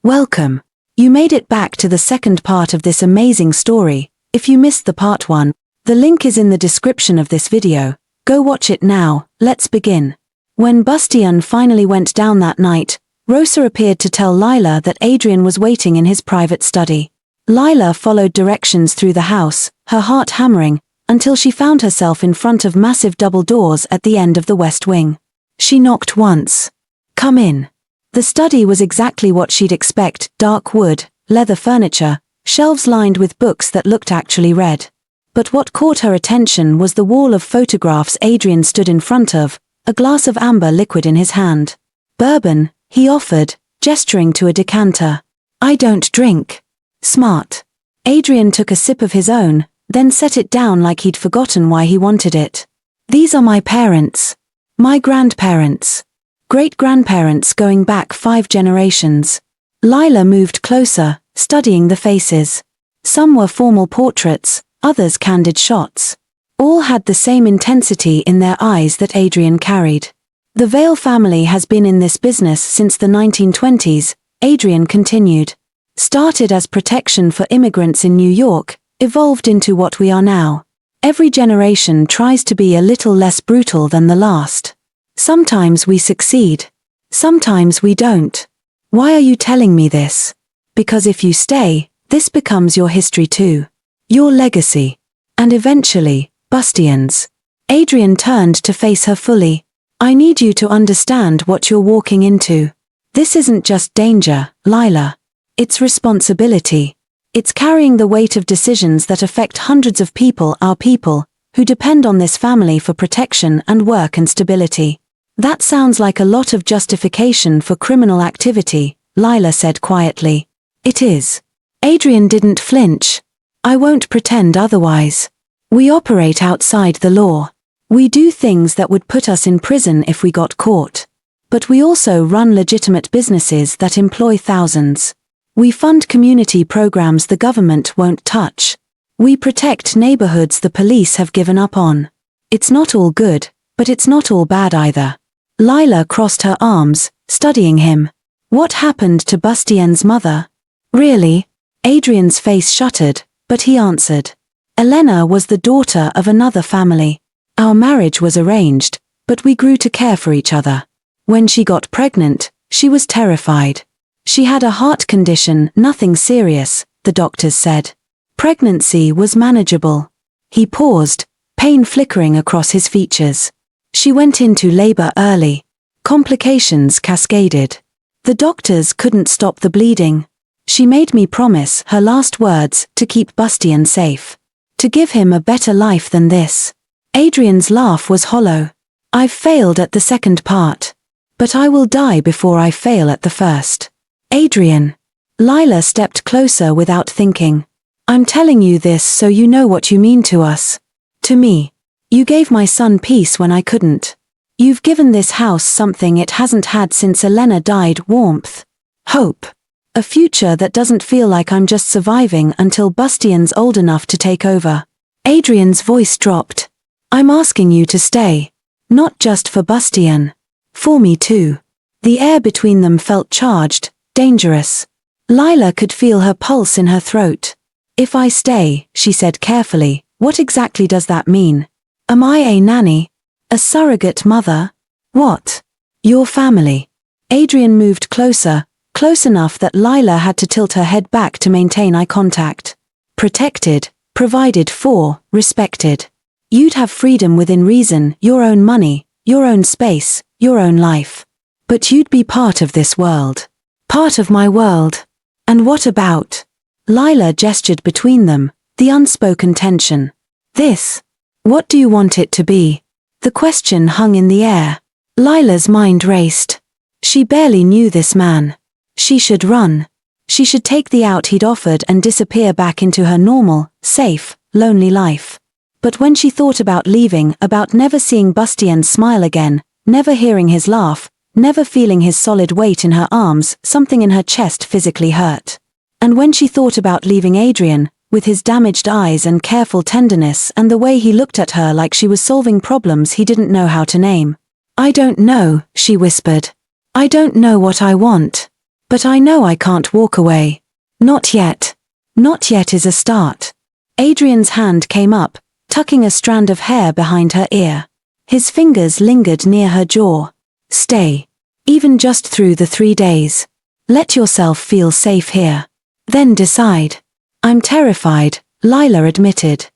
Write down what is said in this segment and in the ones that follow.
Welcome. You made it back to the second part of this amazing story. If you missed the part 1, the link is in the description of this video. Go watch it now. Let's begin. When Bastian finally went down that night, Rosa appeared to tell Lila that Adrian was waiting in his private study. Lila followed directions through the house, her heart hammering, until she found herself in front of massive double doors at the end of the west wing. She knocked once. "Come in." The study was exactly what she'd expect: dark wood, leather furniture, shelves lined with books that looked actually read. But what caught her attention was the wall of photographs Adrian stood in front of, a glass of amber liquid in his hand. "Bourbon," he offered, gesturing to a decanter. "I don't drink." Smart. Adrian took a sip of his own, then set it down like he'd forgotten why he wanted it. "These are my parents. My grandparents. Great-grandparents going back 5 generations. Lila moved closer, studying the faces. Some were formal portraits, others candid shots. All had the same intensity in their eyes that Adrian carried. "The Vale family has been in this business since the 1920s, Adrian continued. "Started as protection for immigrants in New York, evolved into what we are now. Every generation tries to be a little less brutal than the last. Sometimes we succeed. Sometimes we don't. Why are you telling me this? Because if you stay, this becomes your history too. Your legacy. And eventually, Bastian's." Adrian turned to face her fully. "I need you to understand what you're walking into. This isn't just danger, Lila. It's responsibility. It's carrying the weight of decisions that affect hundreds of people, our people, who depend on this family for protection and work and stability." "That sounds like a lot of justification for criminal activity," Lila said quietly. "It is." Adrian didn't flinch. "I won't pretend otherwise. We operate outside the law. We do things that would put us in prison if we got caught. But we also run legitimate businesses that employ thousands. We fund community programs the government won't touch. We protect neighborhoods the police have given up on. It's not all good, but it's not all bad either." Lila crossed her arms, studying him. "What happened to Bastian's mother?" "Really?" Adrian's face shuttered, but he answered. "Elena was the daughter of another family. Our marriage was arranged, but we grew to care for each other. When she got pregnant, she was terrified. She had a heart condition, nothing serious, the doctors said. Pregnancy was manageable." He paused, pain flickering across his features. "She went into labor early. Complications cascaded. The doctors couldn't stop the bleeding. She made me promise," her last words, "to keep Bastian safe. To give him a better life than this." Adrian's laugh was hollow. "I've failed at the second part. But I will die before I fail at the first." "Adrian." Lila stepped closer without thinking. "I'm telling you this so you know what you mean to us. To me. You gave my son peace when I couldn't. You've given this house something it hasn't had since Elena died: warmth. Hope. A future that doesn't feel like I'm just surviving until Bastian's old enough to take over." Adrian's voice dropped. "I'm asking you to stay. Not just for Bastian. For me too." The air between them felt charged, dangerous. Lila could feel her pulse in her throat. "If I stay," she said carefully, "what exactly does that mean? Am I a nanny? A surrogate mother? What?" "Your family." Adrian moved closer, close enough that Lila had to tilt her head back to maintain eye contact. "Protected, provided for, respected. You'd have freedom within reason, your own money, your own space, your own life. But you'd be part of this world. Part of my world. And what about?" Lila gestured between them, the unspoken tension. "This. What do you want it to be?" The question hung in the air. Lila's mind raced. She barely knew this man. She should run. She should take the out he'd offered and disappear back into her normal, safe, lonely life. But when she thought about leaving, about never seeing Bastian smile again, never hearing his laugh, never feeling his solid weight in her arms, something in her chest physically hurt. And when she thought about leaving Adrian, with his damaged eyes and careful tenderness and the way he looked at her like she was solving problems he didn't know how to name. "I don't know," she whispered. "I don't know what I want. But I know I can't walk away. Not yet. Not yet is a start. Adrian's hand came up, tucking a strand of hair behind her ear. His fingers lingered near her jaw. Stay. Even just through the 3 days. Let yourself feel safe here. Then decide. I'm terrified, Lila admitted.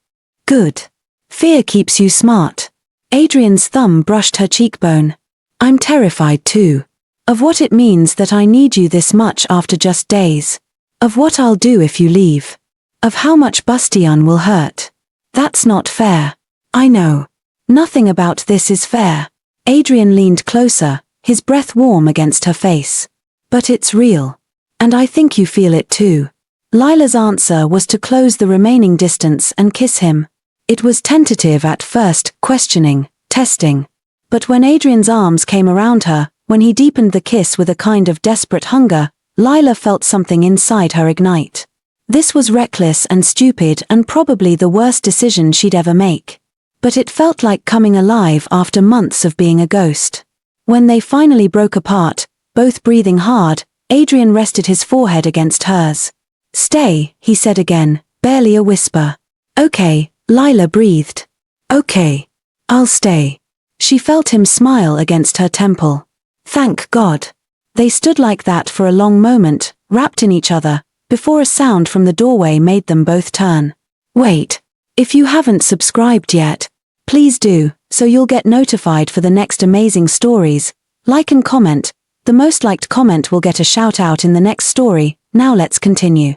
Good. Fear keeps you smart. Adrian's thumb brushed her cheekbone. I'm terrified too. Of what it means that I need you this much after just days. Of what I'll do if you leave. Of how much Bastian will hurt. That's not fair. I know. Nothing about this is fair. Adrian leaned closer, his breath warm against her face. But it's real. And I think you feel it too. Lila's answer was to close the remaining distance and kiss him. It was tentative at first, questioning, testing. But when Adrian's arms came around her, when he deepened the kiss with a kind of desperate hunger, Lila felt something inside her ignite. This was reckless and stupid and probably the worst decision she'd ever make. But it felt like coming alive after months of being a ghost. When they finally broke apart, both breathing hard, Adrian rested his forehead against hers. Stay, he said again, barely a whisper. Okay, Lila breathed. Okay. I'll stay. She felt him smile against her temple. Thank God. They stood like that for a long moment, wrapped in each other, before a sound from the doorway made them both turn. Wait. If you haven't subscribed yet, please do, so you'll get notified for the next amazing stories. Like and comment. The most liked comment will get a shout out in the next story. Now let's continue.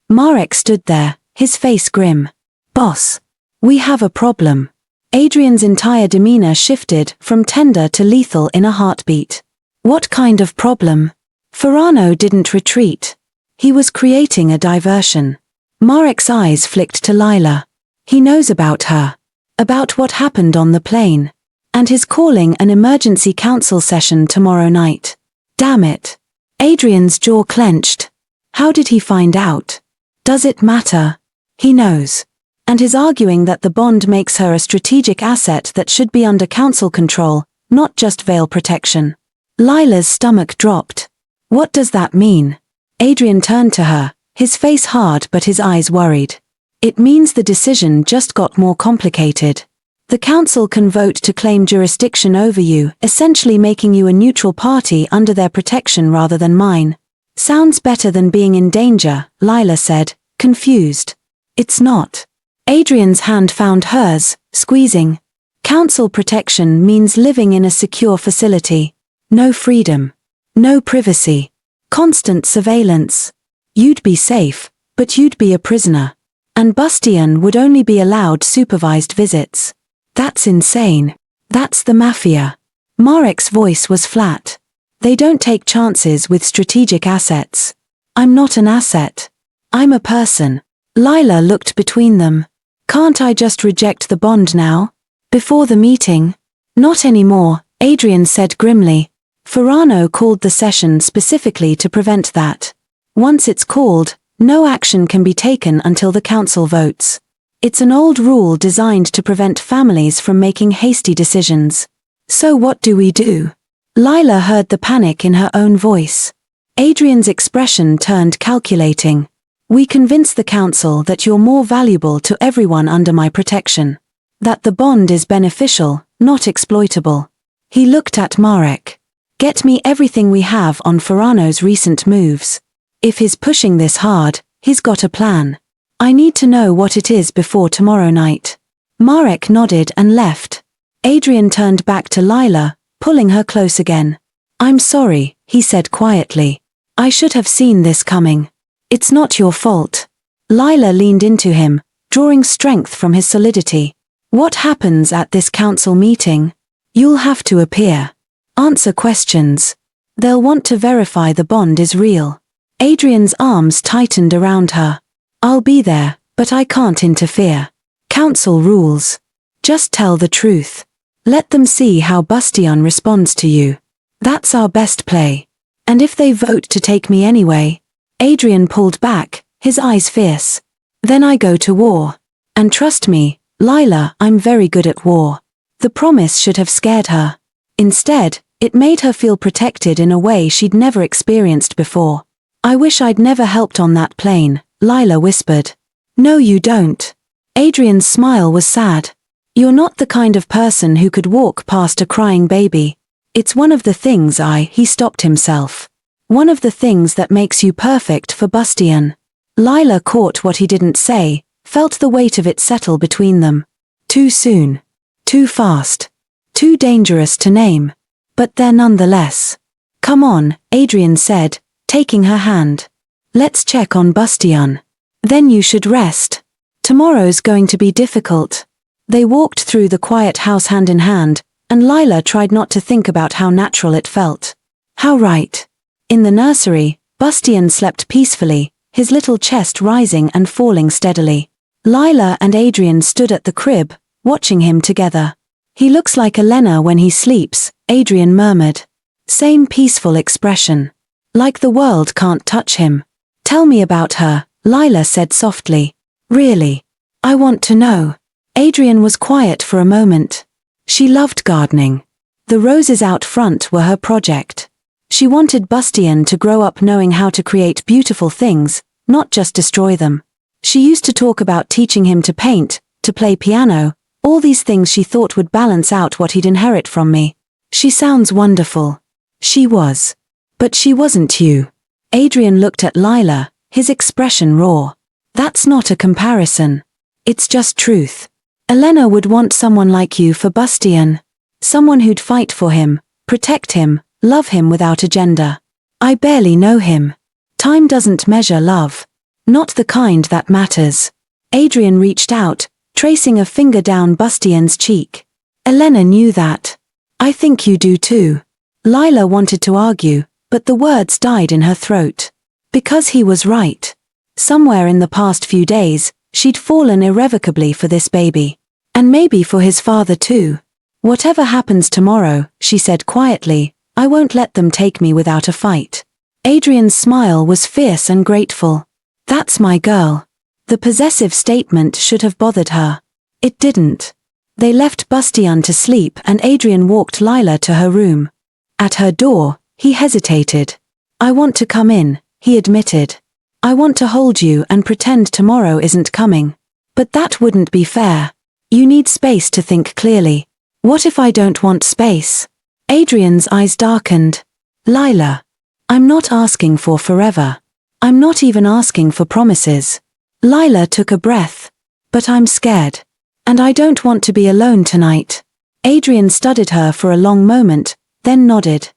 Marek stood there, his face grim. Boss. We have a problem. Adrian's entire demeanor shifted from tender to lethal in a heartbeat. What kind of problem? Ferrano didn't retreat. He was creating a diversion. Marek's eyes flicked to Lila. He knows about her. About what happened on the plane. And he's calling an emergency council session tomorrow night. Damn it. Adrian's jaw clenched. How did he find out? Does it matter? He knows. And he's arguing that the bond makes her a strategic asset that should be under council control, not just Vale protection. Lila's stomach dropped. What does that mean? Adrian turned to her, his face hard but his eyes worried. It means the decision just got more complicated. The council can vote to claim jurisdiction over you, essentially making you a neutral party under their protection rather than mine. Sounds better than being in danger, Lila said, confused. It's not. Adrian's hand found hers, squeezing. Council protection means living in a secure facility. No freedom. No privacy. Constant surveillance. You'd be safe, but you'd be a prisoner. And Bastian would only be allowed supervised visits. That's insane. That's the mafia. Marek's voice was flat. They don't take chances with strategic assets. I'm not an asset. I'm a person. Lila looked between them. Can't I just reject the bond now? Before the meeting? Not anymore, Adrian said grimly. Ferrano called the session specifically to prevent that. Once it's called, no action can be taken until the council votes. It's an old rule designed to prevent families from making hasty decisions. So what do we do? Lila heard the panic in her own voice. Adrian's expression turned calculating. We convince the council that you're more valuable to everyone under my protection. That the bond is beneficial, not exploitable. He looked at Marek. Get me everything we have on Ferrano's recent moves. If he's pushing this hard, he's got a plan. I need to know what it is before tomorrow night. Marek nodded and left. Adrian turned back to Lila, pulling her close again. I'm sorry, he said quietly. I should have seen this coming. It's not your fault. Lila leaned into him, drawing strength from his solidity. What happens at this council meeting? You'll have to appear. Answer questions. They'll want to verify the bond is real. Adrian's arms tightened around her. I'll be there, but I can't interfere. Council rules. Just tell the truth. Let them see how Bastian responds to you. That's our best play. And if they vote to take me anyway? Adrian pulled back, his eyes fierce. Then I go to war. And trust me, Lila, I'm very good at war. The promise should have scared her. Instead, it made her feel protected in a way she'd never experienced before. I wish I'd never helped on that plane, Lila whispered. No you don't. Adrian's smile was sad. You're not the kind of person who could walk past a crying baby. It's one of the things he stopped himself. One of the things that makes you perfect for Bastian. Lila caught what he didn't say, felt the weight of it settle between them. Too soon. Too fast. Too dangerous to name. But there nonetheless. Come on, Adrian said, taking her hand. Let's check on Bastian. Then you should rest. Tomorrow's going to be difficult. They walked through the quiet house hand in hand, and Lila tried not to think about how natural it felt. How right. In the nursery, Bastian slept peacefully, his little chest rising and falling steadily. Lila and Adrian stood at the crib, watching him together. He looks like Elena when he sleeps, Adrian murmured. Same peaceful expression. Like the world can't touch him. Tell me about her, Lila said softly. Really? I want to know. Adrian was quiet for a moment. She loved gardening. The roses out front were her project. She wanted Bastian to grow up knowing how to create beautiful things, not just destroy them. She used to talk about teaching him to paint, to play piano, all these things she thought would balance out what he'd inherit from me. She sounds wonderful. She was. But she wasn't you. Adrian looked at Lila, his expression raw. That's not a comparison. It's just truth. Elena would want someone like you for Bastian. Someone who'd fight for him, protect him, love him without agenda. I barely know him. Time doesn't measure love. Not the kind that matters. Adrian reached out, tracing a finger down Bastian's cheek. Elena knew that. I think you do too. Lila wanted to argue, but the words died in her throat. Because he was right. Somewhere in the past few days, she'd fallen irrevocably for this baby. And maybe for his father too. Whatever happens tomorrow, she said quietly, I won't let them take me without a fight. Adrian's smile was fierce and grateful. That's my girl. The possessive statement should have bothered her. It didn't. They left Bastian to sleep and Adrian walked Lila to her room. At her door, he hesitated. I want to come in, he admitted. I want to hold you and pretend tomorrow isn't coming. But that wouldn't be fair. You need space to think clearly. What if I don't want space? Adrian's eyes darkened. Lila. I'm not asking for forever. I'm not even asking for promises. Lila took a breath. But I'm scared. And I don't want to be alone tonight. Adrian studied her for a long moment, then nodded.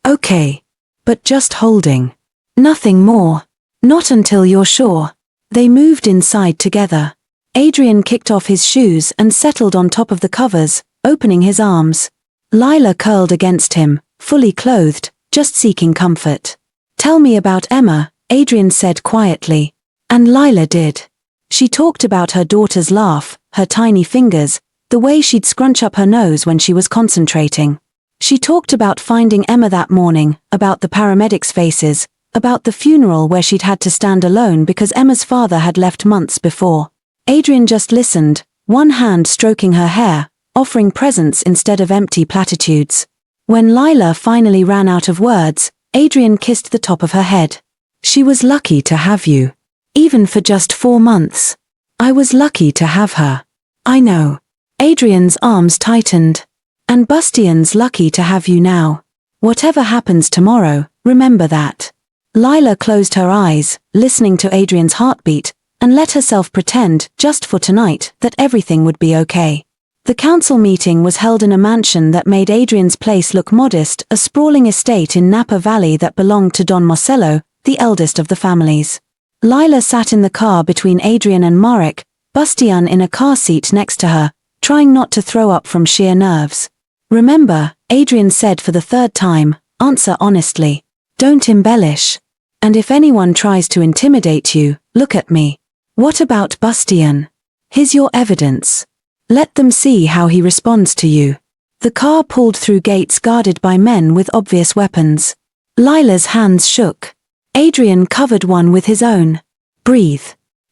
Okay. But just holding. Nothing more. Not until you're sure. They moved inside together. Adrian kicked off his shoes and settled on top of the covers, opening his arms. Lila curled against him, fully clothed, just seeking comfort. Tell me about Emma, Adrian said quietly. And Lila did. She talked about her daughter's laugh, her tiny fingers, the way she'd scrunch up her nose when she was concentrating. She talked about finding Emma that morning, about the paramedics' faces, about the funeral where she'd had to stand alone because Emma's father had left months before. Adrian just listened, one hand stroking her hair, offering presents instead of empty platitudes. When Lila finally ran out of words, Adrian kissed the top of her head. She was lucky to have you. Even for just 4 months. I was lucky to have her. I know. Adrian's arms tightened. And Bastian's lucky to have you now. Whatever happens tomorrow, remember that. Lila closed her eyes, listening to Adrian's heartbeat, and let herself pretend, just for tonight, that everything would be okay. The council meeting was held in a mansion that made Adrian's place look modest, a sprawling estate in Napa Valley that belonged to Don Marcello, the eldest of the families. Lila sat in the car between Adrian and Marek, Bastian in a car seat next to her, trying not to throw up from sheer nerves. Remember, Adrian said for the 3rd time, answer honestly. Don't embellish. And if anyone tries to intimidate you, look at me. What about Bastian? Here's your evidence. Let them see how he responds to you. The car pulled through gates guarded by men with obvious weapons. Lila's hands shook. Adrian covered one with his own. Breathe.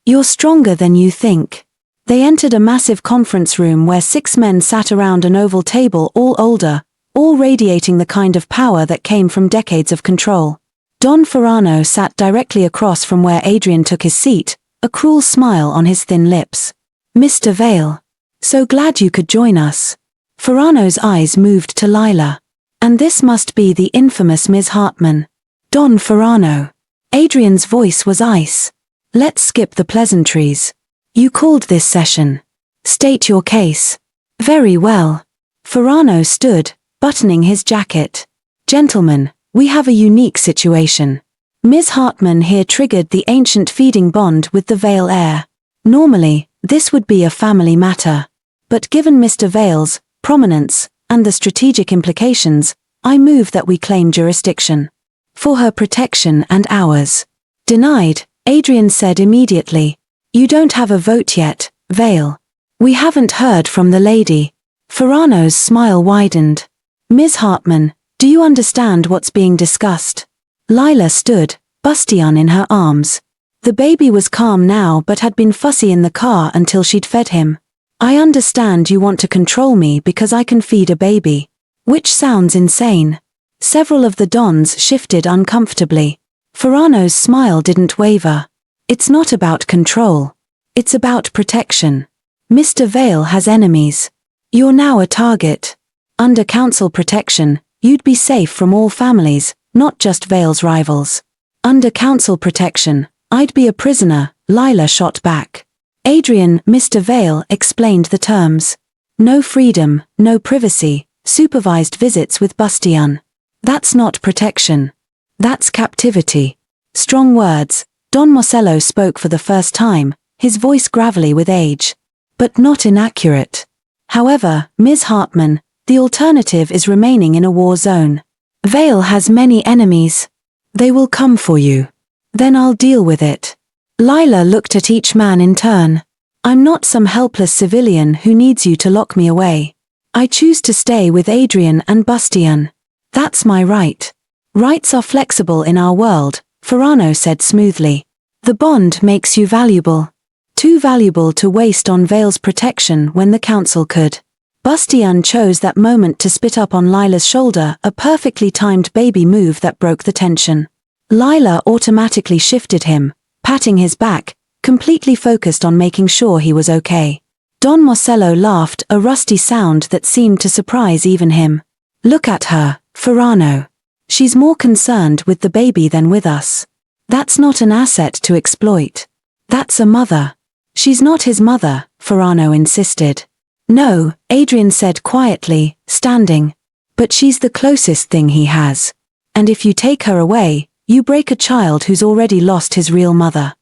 You're stronger than you think. They entered a massive conference room where 6 men sat around an oval table, all older, all radiating the kind of power that came from decades of control. Don Ferrano sat directly across from where Adrian took his seat, a cruel smile on his thin lips. Mr. Vale. So glad you could join us. Ferrano's eyes moved to Lila. And this must be the infamous Ms. Hartman. Don Ferrano. Adrian's voice was ice. Let's skip the pleasantries. You called this session. State your case. Very well. Ferrano stood, buttoning his jacket. Gentlemen, we have a unique situation. Ms. Hartman here triggered the ancient feeding bond with the Vale heir. Normally, this would be a family matter. But given Mr. Vale's prominence and the strategic implications, I move that we claim jurisdiction. For her protection and ours. Denied, Adrian said immediately. You don't have a vote yet, Vale. We haven't heard from the lady. Ferrano's smile widened. Ms. Hartman, do you understand what's being discussed? Lila stood, Bastian in her arms. The baby was calm now but had been fussy in the car until she'd fed him. I understand you want to control me because I can feed a baby. Which sounds insane. Several of the dons shifted uncomfortably. Ferrano's smile didn't waver. It's not about control. It's about protection. Mr. Vale has enemies. You're now a target. Under council protection, you'd be safe from all families, not just Vale's rivals. Under council protection, I'd be a prisoner, Lila shot back. Adrian, Mr. Vale explained the terms. No freedom, no privacy, supervised visits with Bastian. That's not protection. That's captivity. Strong words. Don Marcello spoke for the first time, his voice gravelly with age. But not inaccurate. However, Ms. Hartman, the alternative is remaining in a war zone. Vale has many enemies. They will come for you. Then I'll deal with it. Lila looked at each man in turn. I'm not some helpless civilian who needs you to lock me away. I choose to stay with Adrian and Bastian. That's my right. Rights are flexible in our world, Ferrano said smoothly. The bond makes you valuable. Too valuable to waste on Vale's protection when the council could. Bastian chose that moment to spit up on Lila's shoulder, a perfectly timed baby move that broke the tension. Lila automatically shifted him, patting his back, completely focused on making sure he was okay. Don Marcello laughed, a rusty sound that seemed to surprise even him. Look at her, Ferrano. She's more concerned with the baby than with us. That's not an asset to exploit. That's a mother. She's not his mother, Ferrano insisted. No, Adrian said quietly, standing. But she's the closest thing he has. And if you take her away, you break a child who's already lost his real mother.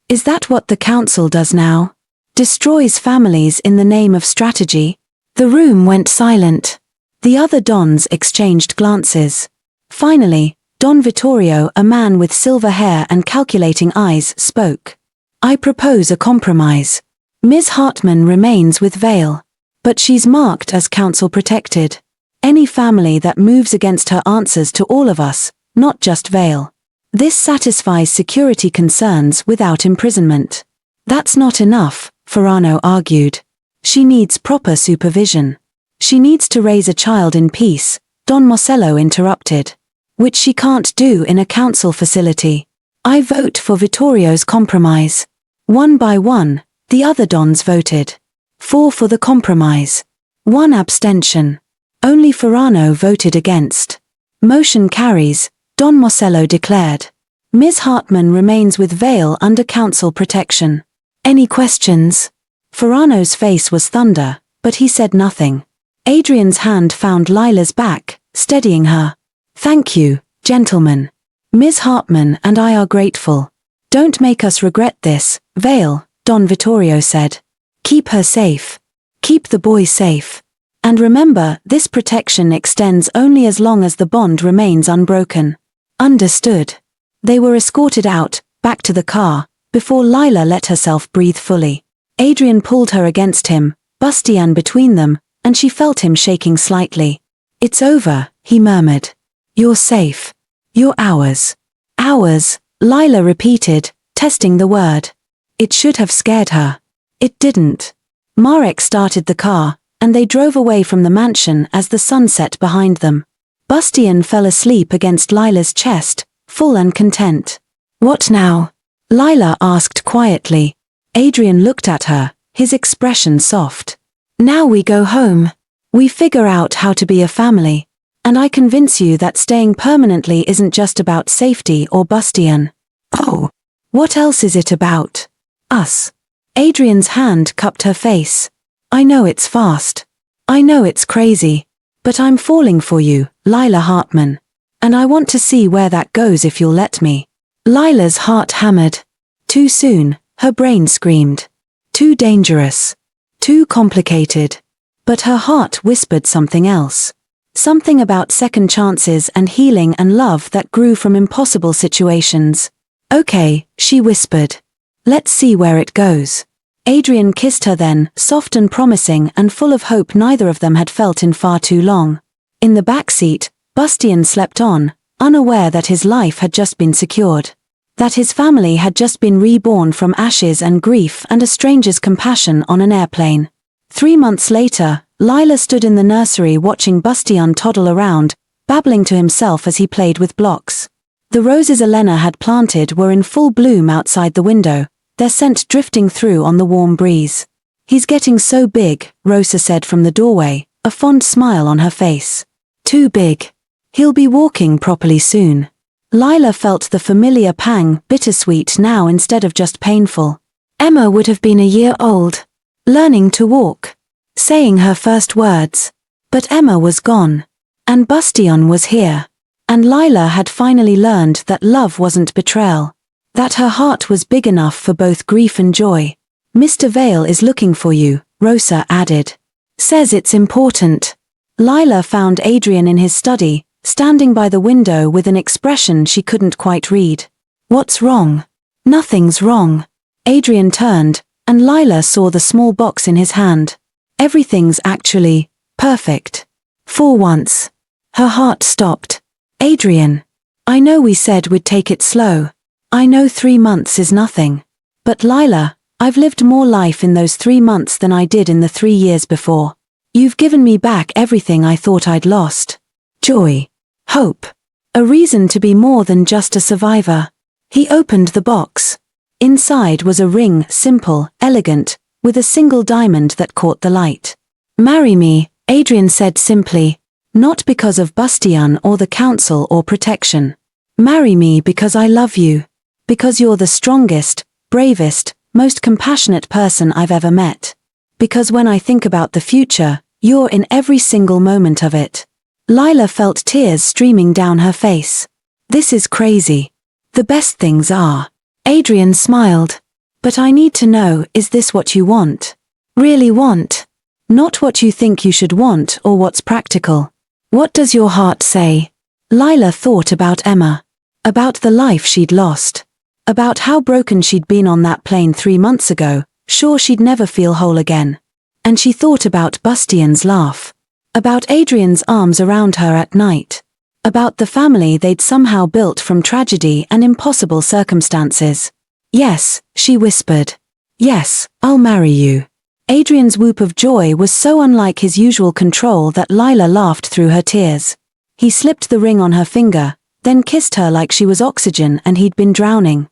Is that what the council does now? Destroys families in the name of strategy? The room went silent. The other dons exchanged glances. Finally, Don Vittorio, a man with silver hair and calculating eyes, spoke. I propose a compromise. Ms. Hartman remains with Vale. But she's marked as council protected. Any family that moves against her answers to all of us, not just Vale. This satisfies security concerns without imprisonment. That's not enough, Ferrano argued. She needs proper supervision. She needs to raise a child in peace, Don Marcello interrupted. Which she can't do in a council facility. I vote for Vittorio's compromise. One by one, the other dons voted. 4 for the compromise. 1 abstention. Only Ferrano voted against. Motion carries, Don Marcello declared. Ms. Hartman remains with Vale under council protection. Any questions? Ferrano's face was thunder, but he said nothing. Adrian's hand found Lila's back, steadying her. Thank you, gentlemen. Ms. Hartman and I are grateful. Don't make us regret this, Vale, Don Vittorio said. Keep her safe. Keep the boy safe. And remember, this protection extends only as long as the bond remains unbroken. Understood. They were escorted out, back to the car, before Lila let herself breathe fully. Adrian pulled her against him, Bastian between them, and she felt him shaking slightly. It's over, he murmured. You're safe. You're ours. Ours, Lila repeated, testing the word. It should have scared her. It didn't. Marek started the car, and they drove away from the mansion as the sun set behind them. Bastian fell asleep against Lila's chest, full and content. What now? Lila asked quietly. Adrian looked at her, his expression soft. Now we go home. We figure out how to be a family. And I convince you that staying permanently isn't just about safety or Bastian. Oh. What else is it about? Us. Adrian's hand cupped her face. I know it's fast. I know it's crazy. But I'm falling for you, Lila Hartman. And I want to see where that goes if you'll let me. Lila's heart hammered. Too soon, her brain screamed. Too dangerous. Too complicated. But her heart whispered something else. Something about second chances and healing and love that grew from impossible situations. Okay, she whispered. Let's see where it goes. Adrian kissed her then, soft and promising and full of hope neither of them had felt in far too long. In the back seat, Bastian slept on, unaware that his life had just been secured. That his family had just been reborn from ashes and grief and a stranger's compassion on an airplane. 3 months later, Lila stood in the nursery watching Bastian toddle around, babbling to himself as he played with blocks. The roses Elena had planted were in full bloom outside the window, their scent drifting through on the warm breeze. He's getting so big, Rosa said from the doorway, a fond smile on her face. Too big. He'll be walking properly soon. Lila felt the familiar pang, bittersweet now instead of just painful. Emma would have been a year old. Learning to walk. Saying her first words. But Emma was gone. And Bastian was here. And Lila had finally learned that love wasn't betrayal. That her heart was big enough for both grief and joy. Mr. Vale is looking for you, Rosa added. Says it's important. Lila found Adrian in his study, standing by the window with an expression she couldn't quite read. What's wrong? Nothing's wrong. Adrian turned, and Lila saw the small box in his hand. Everything's actually perfect. For once. Her heart stopped. Adrian. I know we said we'd take it slow. I know 3 months is nothing. But Lila, I've lived more life in those 3 months than I did in the 3 years before. You've given me back everything I thought I'd lost. Joy. Hope. A reason to be more than just a survivor. He opened the box. Inside was a ring, simple, elegant, with a single diamond that caught the light. Marry me, Adrian said simply. Not because of Bastian or the council or protection. Marry me because I love you. Because you're the strongest, bravest, most compassionate person I've ever met. Because when I think about the future, you're in every single moment of it. Lila felt tears streaming down her face. This is crazy. The best things are. Adrian smiled. But I need to know, is this what you want? Really want? Not what you think you should want or what's practical. What does your heart say? Lila thought about Emma. About the life she'd lost. About how broken she'd been on that plane 3 months ago, sure she'd never feel whole again. And she thought about Bastian's laugh. About Adrian's arms around her at night. About the family they'd somehow built from tragedy and impossible circumstances. Yes, she whispered. Yes, I'll marry you. Adrian's whoop of joy was so unlike his usual control that Lila laughed through her tears. He slipped the ring on her finger, then kissed her like she was oxygen and he'd been drowning.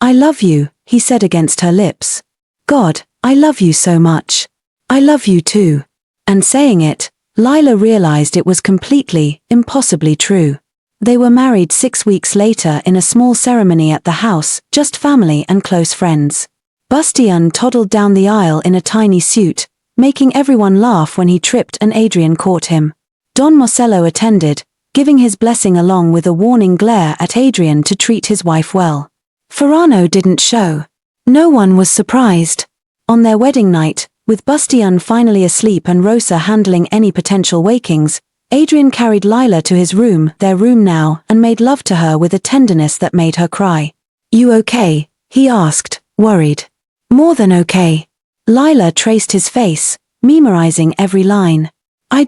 I love you, he said against her lips. God, I love you so much. I love you too. And saying it, Lila realized it was completely, impossibly true. They were married 6 weeks later in a small ceremony at the house, just family and close friends. Bastian toddled down the aisle in a tiny suit, making everyone laugh when he tripped and Adrian caught him. Don Marcello attended, giving his blessing along with a warning glare at Adrian to treat his wife well. Ferrano didn't show. No one was surprised. On their wedding night, with Bastian finally asleep and Rosa handling any potential wakings, Adrian carried Lila to his room, their room now, and made love to her with a tenderness that made her cry. You okay? He asked, worried. More than okay. Lila traced his face, memorizing every line. I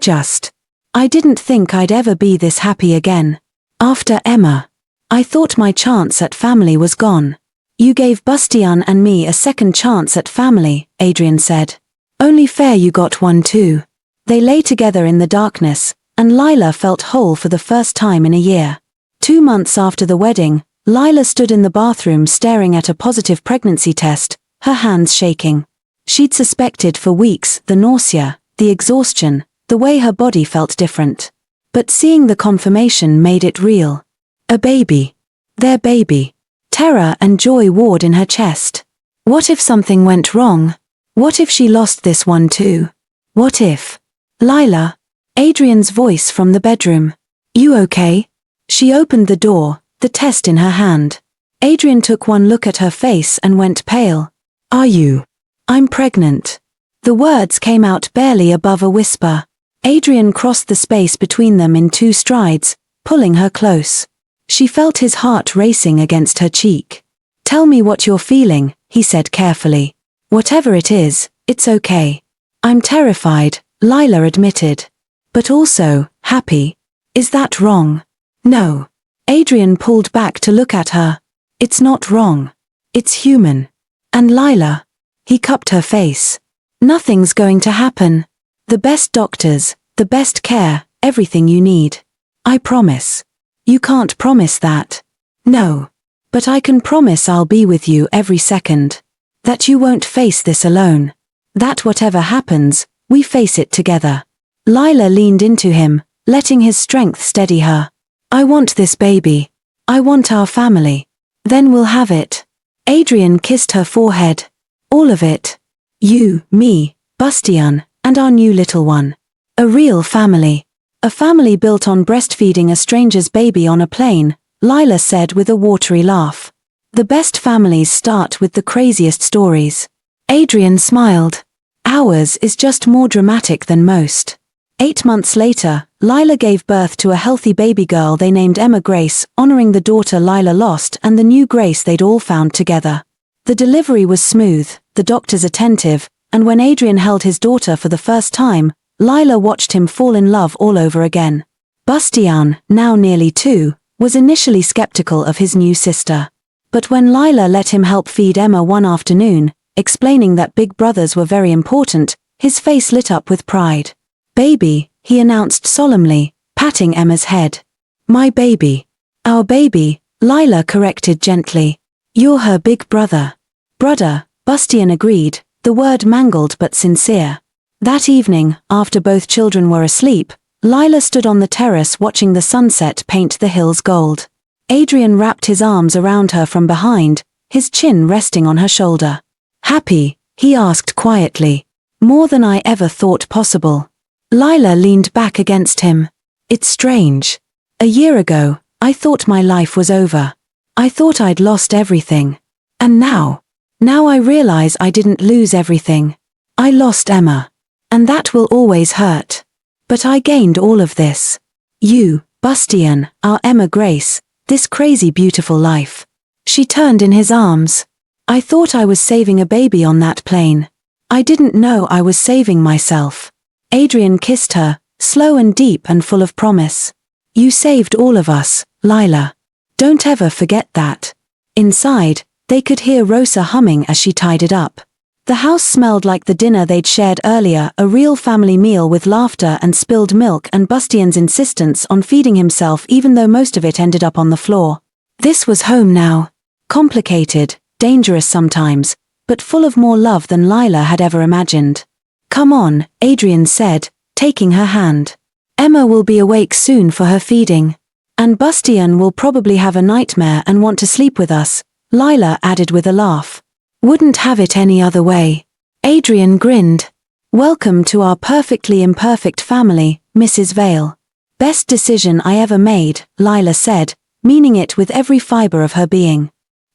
didn't think I'd ever be this happy again. After Emma. I thought my chance at family was gone. You gave Bastian and me a second chance at family, Adrian said. Only fair you got one too. They lay together in the darkness, and Lila felt whole for the first time in a year. 2 months after the wedding, Lila stood in the bathroom staring at a positive pregnancy test, her hands shaking. She'd suspected for weeks the nausea, the exhaustion, the way her body felt different. But seeing the confirmation made it real. A baby. Their baby. Terror and joy warred in her chest. What if something went wrong? What if she lost this one too? What if? Lila. Adrian's voice from the bedroom. You okay? She opened the door, the test in her hand. Adrian took one look at her face and went pale. Are you? I'm pregnant. The words came out barely above a whisper. Adrian crossed the space between them in 2 strides, pulling her close. She felt his heart racing against her cheek. Tell me what you're feeling, he said carefully. Whatever it is, it's okay. I'm terrified, Lila admitted. But also, happy. Is that wrong? No. Adrian pulled back to look at her. It's not wrong. It's human. And Lila? He cupped her face. Nothing's going to happen. The best doctors, the best care, everything you need. I promise. You can't promise that. No. But I can promise I'll be with you every second. That you won't face this alone. That whatever happens, we face it together. Lila leaned into him, letting his strength steady her. I want this baby. I want our family. Then we'll have it. Adrian kissed her forehead. All of it. You, me, Bastian, and our new little one. A real family. A family built on breastfeeding a stranger's baby on a plane, Lila said with a watery laugh. The best families start with the craziest stories. Adrian smiled. Ours is just more dramatic than most. 8 months later, Lila gave birth to a healthy baby girl they named Emma Grace, honoring the daughter Lila lost and the new Grace they'd all found together. The delivery was smooth, the doctors attentive, and when Adrian held his daughter for the first time, Lila watched him fall in love all over again. Bastian, now nearly 2, was initially skeptical of his new sister. But when Lila let him help feed Emma one afternoon, explaining that big brothers were very important, his face lit up with pride. Baby, he announced solemnly, patting Emma's head. My baby. Our baby, Lila corrected gently. You're her big brother. Brother, Bastian agreed, the word mangled but sincere. That evening, after both children were asleep, Lila stood on the terrace watching the sunset paint the hills gold. Adrian wrapped his arms around her from behind, his chin resting on her shoulder. Happy, he asked quietly. More than I ever thought possible. Lila leaned back against him. It's strange. A year ago, I thought my life was over. I thought I'd lost everything. And now I realize I didn't lose everything. I lost Emma. And that will always hurt. But I gained all of this. You, Bastian, our Emma Grace, this crazy beautiful life. She turned in his arms. I thought I was saving a baby on that plane. I didn't know I was saving myself. Adrian kissed her, slow and deep and full of promise. You saved all of us, Lila. Don't ever forget that. Inside, they could hear Rosa humming as she tidied up. The house smelled like the dinner they'd shared earlier, a real family meal with laughter and spilled milk and Bastian's insistence on feeding himself even though most of it ended up on the floor. This was home now. Complicated, dangerous sometimes, but full of more love than Lila had ever imagined. Come on, Adrian said, taking her hand. Emma will be awake soon for her feeding. And Bastian will probably have a nightmare and want to sleep with us, Lila added with a laugh. Wouldn't have it any other way. Adrian grinned. Welcome to our perfectly imperfect family, Mrs. Vale. Best decision I ever made, Lila said, meaning it with every fiber of her being.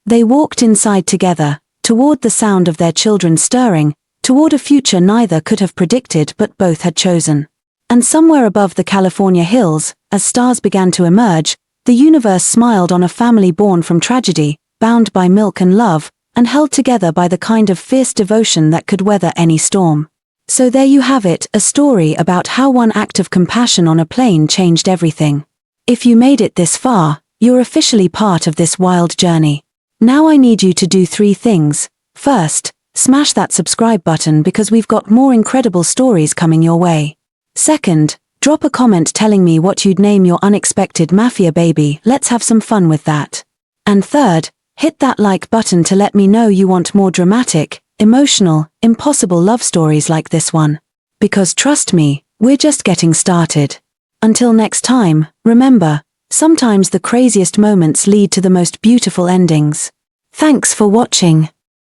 They walked inside together, toward the sound of their children stirring, toward a future neither could have predicted but both had chosen. And somewhere above the California hills, as stars began to emerge, the universe smiled on a family born from tragedy, bound by milk and love, and held together by the kind of fierce devotion that could weather any storm. So there you have it, a story about how one act of compassion on a plane changed everything. If you made it this far, you're officially part of this wild journey. Now I need you to do 3 things. First, smash that subscribe button because we've got more incredible stories coming your way. Second, Drop a comment telling me what you'd name your unexpected mafia baby. Let's have some fun with that. And third, hit that like button to let me know you want more dramatic, emotional, impossible love stories like this one. Because trust me, we're just getting started. Until next time, remember, sometimes the craziest moments lead to the most beautiful endings. Thanks for watching.